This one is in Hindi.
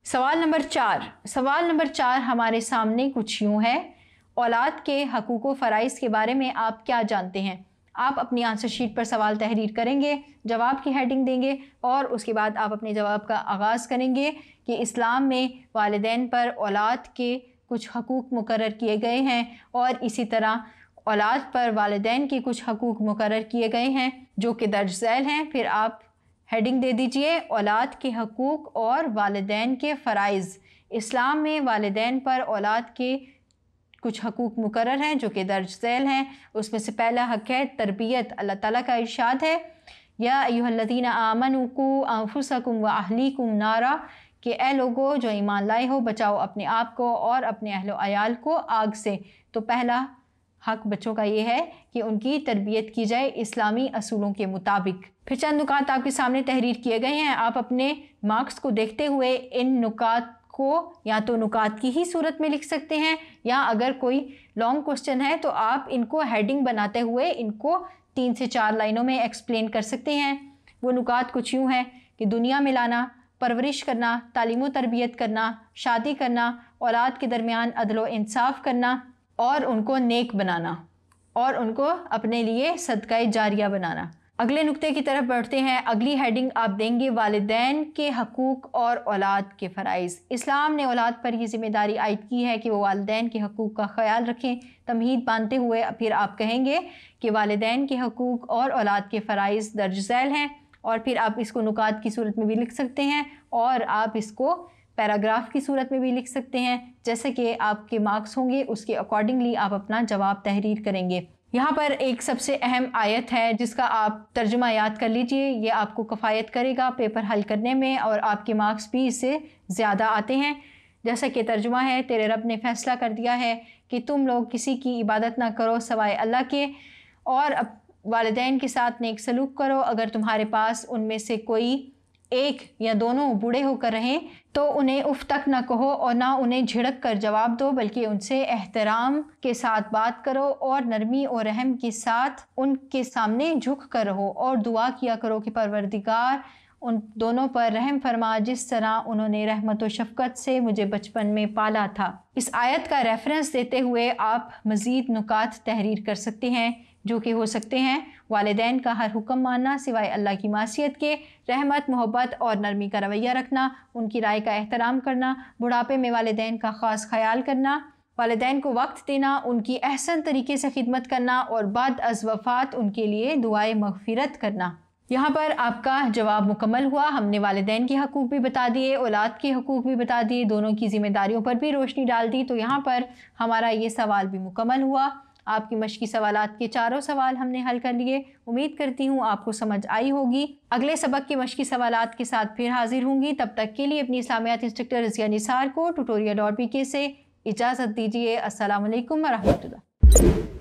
सवाल नंबर 4 हमारे सामने कुछ यूँ है, औलाद के हकूक़ व फ़राइज़ के बारे में आप क्या जानते हैं। आप अपनी आंसर शीट पर सवाल तहरीर करेंगे, जवाब की हेडिंग देंगे और उसके बाद आप अपने जवाब का आगाज़ करेंगे कि इस्लाम में वालिदैन पर औलाद के कुछ हकूक़ मुकर्रर किए गए हैं और इसी तरह औलाद पर वालिदैन के कुछ हकूक़ मुकर्रर किए गए हैं जो कि दर्ज झैल हैं। फिर आप हेडिंग दे दीजिए औलाद के हकूक़ और वालिदैन के फ़राइज़। इस्लाम में वालिदैन पर औलाद के कुछ हकूक़ मुकर्रर हैं जो कि दर्ज झैल हैं। उसमें से पहला हक़ है तरबियत। अल्लाह ताला का इरशाद है, या अय्युहल्लज़ीना आमनू क़ू अन्फुसकुम व अहलीकुम नारा, कि ए लोगो जो ईमान लाए हो, बचाओ अपने आप को और अपने अहलो अयाल को आग से। तो पहला हक़ बच्चों का ये है कि उनकी तरबियत की जाए इस्लामी असूलों के मुताबिक। फिर चंद नुकात आपके सामने तहरीर किए गए हैं। आप अपने मार्क्स को देखते हुए इन नुकात को या तो नुकात की ही सूरत में लिख सकते हैं, या अगर कोई लॉन्ग क्वेश्चन है तो आप इनको हेडिंग बनाते हुए इनको 3 से 4 लाइनों में एक्सप्लेन कर सकते हैं। वो नुकात कुछ यूँ हैं कि दुनिया में लाना, परवरिश करना, तालीम व तरबियत करना, शादी करना, औलाद के दरमियान अदल व इंसाफ करना और उनको नेक बनाना और उनको अपने लिए सदका जारिया बनाना। अगले नुक्ते की तरफ बढ़ते हैं। अगली हेडिंग आप देंगे वालिदैन के हकूक़ और औलाद के फ़राइज़। इस्लाम ने औलाद पर यह ज़िम्मेदारी आयद की है कि वो वालिदैन के हकूक़ का ख्याल रखें। तमहीद बांधते हुए फिर आप कहेंगे कि वालिदैन के हकूक़ और औलाद के फ़राइज़ दर्ज झैल हैं, और फिर आप इसको नुकात की सूरत में भी लिख सकते हैं और आप इसको पैराग्राफ की सूरत में भी लिख सकते हैं। जैसे कि आपके मार्क्स होंगे उसके अकॉर्डिंगली आप अपना जवाब तहरीर करेंगे। यहाँ पर एक सबसे अहम आयत है जिसका आप तर्जुमा याद कर लीजिए। ये आपको कफ़ायत करेगा पेपर हल करने में और आपके मार्क्स भी इससे ज़्यादा आते हैं। जैसा कि तर्जुमा है, तेरे रब ने फ़ैसला कर दिया है कि तुम लोग किसी की इबादत ना करो सिवाय अल्लाह के, और वालिदैन के साथ नेक सलूक करो। अगर तुम्हारे पास उनमें से कोई एक या दोनों बूढ़े होकर रहें तो उन्हें उफ तक न कहो और ना उन्हें झिड़क कर जवाब दो, बल्कि उनसे एहतराम के साथ बात करो और नरमी और रहम के साथ उनके सामने झुक कर रहो और दुआ किया करो कि परवरदिगार उन दोनों पर रहम फरमा जिस तरह उन्होंने रहमत व शफ़क़त से मुझे बचपन में पाला था। इस आयत का रेफरेंस देते हुए आप मज़ीद नुकात तहरीर कर सकते हैं जो कि हो सकते हैं वालिदैन का हर हुक्म मानना सिवाय अल्लाह की मासियत के, रहमत मोहब्बत और नरमी का रवैया रखना, उनकी राय का एहतराम करना, बुढ़ापे में वालिदैन का ख़ास ख्याल करना, वालिदैन को वक्त देना, उनकी अहसन तरीके से खिदमत करना और बाद अज़ वफ़ात उनके लिए दुआए मग़फ़िरत करना। यहाँ पर आपका जवाब मुकम्मल हुआ। हमने वालिदैन के हकूक़ भी बता दिए, औलाद के हकूक़ भी बता दिए, दोनों की ज़िम्मेदारियों पर भी रोशनी डाल दी। तो यहाँ पर हमारा ये सवाल भी मुकम्मल हुआ। आपकी मश्की सवालात के चारों सवाल हमने हल कर लिए। उम्मीद करती हूँ आपको समझ आई होगी। अगले सबक के मश्की सवालात के साथ फिर हाजिर होंगी। तब तक के लिए अपनी इस्लामियात इंस्ट्रक्टर रज़िया निसार को tutorial.pk से इजाज़त दीजिए। अस्सलामु अलैकुम व रहमतुल्लाह।